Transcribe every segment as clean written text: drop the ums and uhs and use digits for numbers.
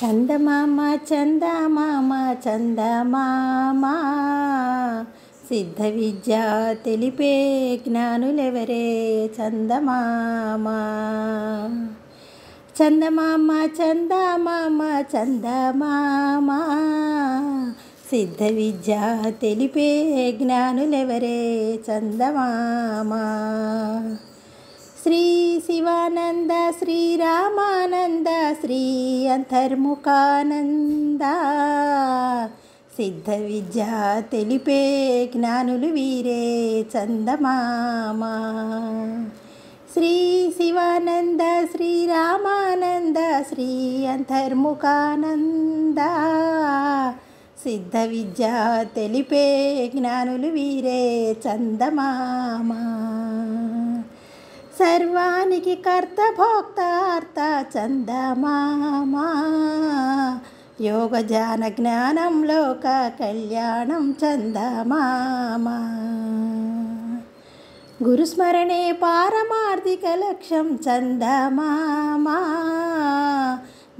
చందమామ చందమామ చందమామ సిద్ధ విద్య తెలిపే జ్ఞానులెవరే చందమామ. చందమామ చందమామ చందమామ సిద్ధ విద్య తెలిపే జ్ఞానులెవరే చందమామ. శ్రీ శివానంద శ్రీరామానంద శ్రీ అంతర్ముఖానంద సిద్ధ విద్య తెలిపే జ్ఞానులు వీరే చందమామ. శ్రీ శివానంద శ్రీరామానంద శ్రీ అంతర్ముఖానంద సిద్ధ విద్య తెలిపే జ్ఞానులు వీరే చందమామ. సర్వానికి కర్త భోక్త అర్త చందమామ యోగ జాన జ్ఞానం లోక కళ్యాణం చందమామ. గురుస్మరణే పారమార్థిక లక్ష్యం చందమామ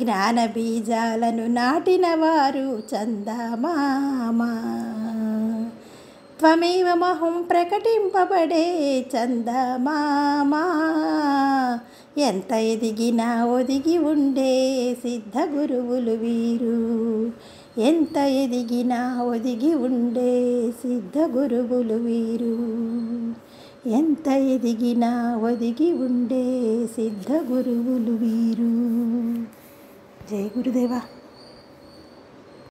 జ్ఞాన బీజాలను నాటిన వారు చందమామ. త్వమేవ మహం ప్రకటింపబడే చందమామ ఎంత ఎదిగినా ఒదిగి ఉండే సిద్ధ గురువులు వీరు. ఎంత ఎదిగినా ఒదిగి ఉండే సిద్ధ గురువులు వీరు. ఎంత ఎదిగినా ఒదిగి ఉండే సిద్ధ గురువులు వీరు. జై గురుదేవా.